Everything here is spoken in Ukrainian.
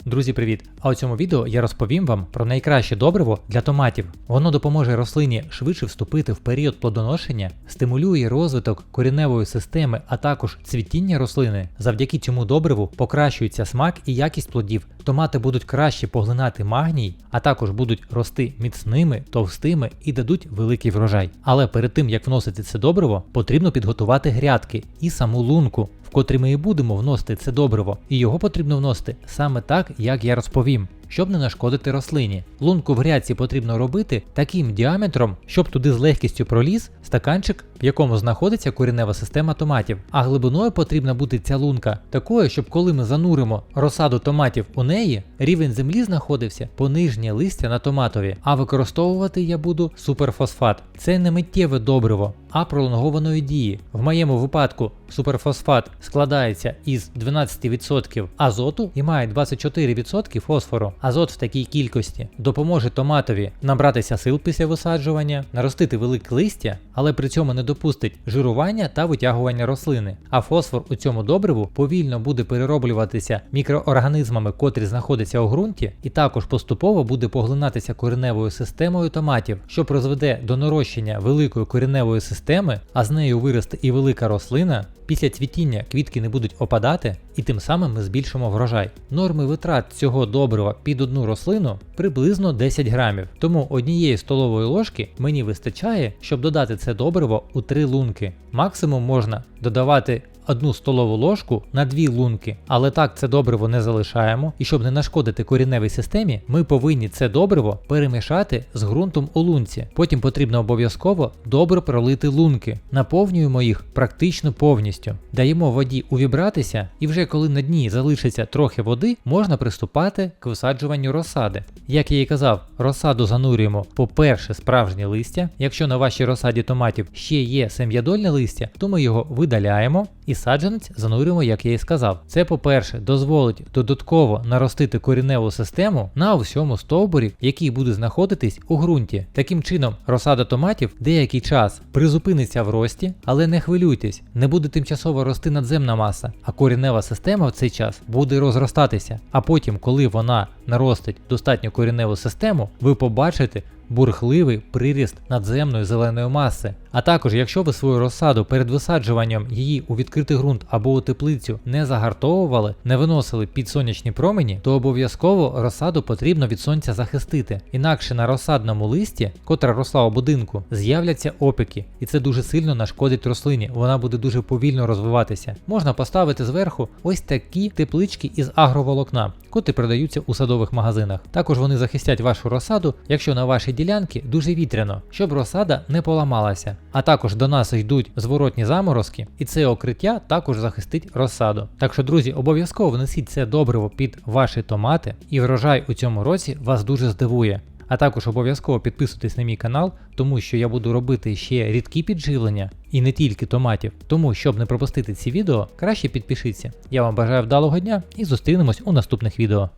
Друзі, привіт! А у цьому відео я розповім вам про найкраще добриво для томатів. Воно допоможе рослині швидше вступити в період плодоношення, стимулює розвиток кореневої системи, а також цвітіння рослини. Завдяки цьому добриву покращується смак і якість плодів. Томати будуть краще поглинати магній, а також будуть рости міцними, товстими і дадуть великий врожай. Але перед тим як вносити це добриво, потрібно підготувати грядки і саму лунку, в котрі ми і будемо вносити це добриво, і його потрібно вносити саме так, як я розповім, щоб не нашкодити рослині. Лунку в грядці потрібно робити таким діаметром, щоб туди з легкістю проліз стаканчик, в якому знаходиться коренева система томатів. А глибиною потрібна бути ця лунка такою, щоб коли ми зануримо розсаду томатів у неї, рівень землі знаходився по нижнє листя на томатові. А використовувати я буду суперфосфат. Це не миттєве добриво, а пролонгованої дії. В моєму випадку суперфосфат складається із 12% азоту і має 24% фосфору. Азот в такій кількості допоможе томатові набратися сил після висаджування, наростити велике листя, але при цьому не допустить жирування та витягування рослини. А фосфор у цьому добриву повільно буде перероблюватися мікроорганізмами, котрі знаходяться у ґрунті, і також поступово буде поглинатися кореневою системою томатів, що призведе до нарощення великої кореневої системи, а з нею виросте і велика рослина. Після цвітіння квітки не будуть опадати, і тим самим ми збільшимо врожай. Норми витрат цього добрива під одну рослину приблизно 10 грамів. Тому однієї столової ложки мені вистачає, щоб додати це добриво у 3 лунки. Максимум можна додавати 1 столову ложку на 2 лунки, але так це добриво не залишаємо, і щоб не нашкодити кореневій системі, ми повинні це добриво перемішати з ґрунтом у лунці. Потім потрібно обов'язково добре пролити лунки. Наповнюємо їх практично повністю. Даємо воді увібратися, і вже коли на дні залишиться трохи води, можна приступати к висаджуванню розсади. Як я і казав, розсаду занурюємо по перше справжнє листя. Якщо на вашій розсаді томатів ще є сем'ядольне листя, то ми його видаляємо і саджанець занурюємо, як я і сказав. Це, по-перше, дозволить додатково наростити кореневу систему на всьому стовбурі, який буде знаходитись у ґрунті. Таким чином, розсада томатів деякий час призупиниться в рості, але не хвилюйтесь, не буде тимчасово рости надземна маса, а коренева система в цей час буде розростатися. А потім, коли вона наростить достатньо кореневу систему, ви побачите бурхливий приріст надземної зеленої маси. А також, якщо ви свою розсаду перед висаджуванням її у відкритий ґрунт або у теплицю не загартовували, не виносили під сонячні промені, то обов'язково розсаду потрібно від сонця захистити. Інакше на розсадному листі, котра росла у будинку, з'являться опіки, і це дуже сильно нашкодить рослині, вона буде дуже повільно розвиватися. Можна поставити зверху ось такі теплички із агроволокна, котрі продаються у садових магазинах. Також вони захистять вашу розсаду, якщо на вашій ділянці дуже вітряно, щоб розсада не поламалася. А також до нас йдуть зворотні заморозки, і це укриття також захистить розсаду. Так що, друзі, обов'язково внесіть це добриво під ваші томати, і врожай у цьому році вас дуже здивує. А також обов'язково підписуйтесь на мій канал, тому що я буду робити ще рідкі підживлення, і не тільки томатів. Тому, щоб не пропустити ці відео, краще підпишіться. Я вам бажаю вдалого дня і зустрінемось у наступних відео.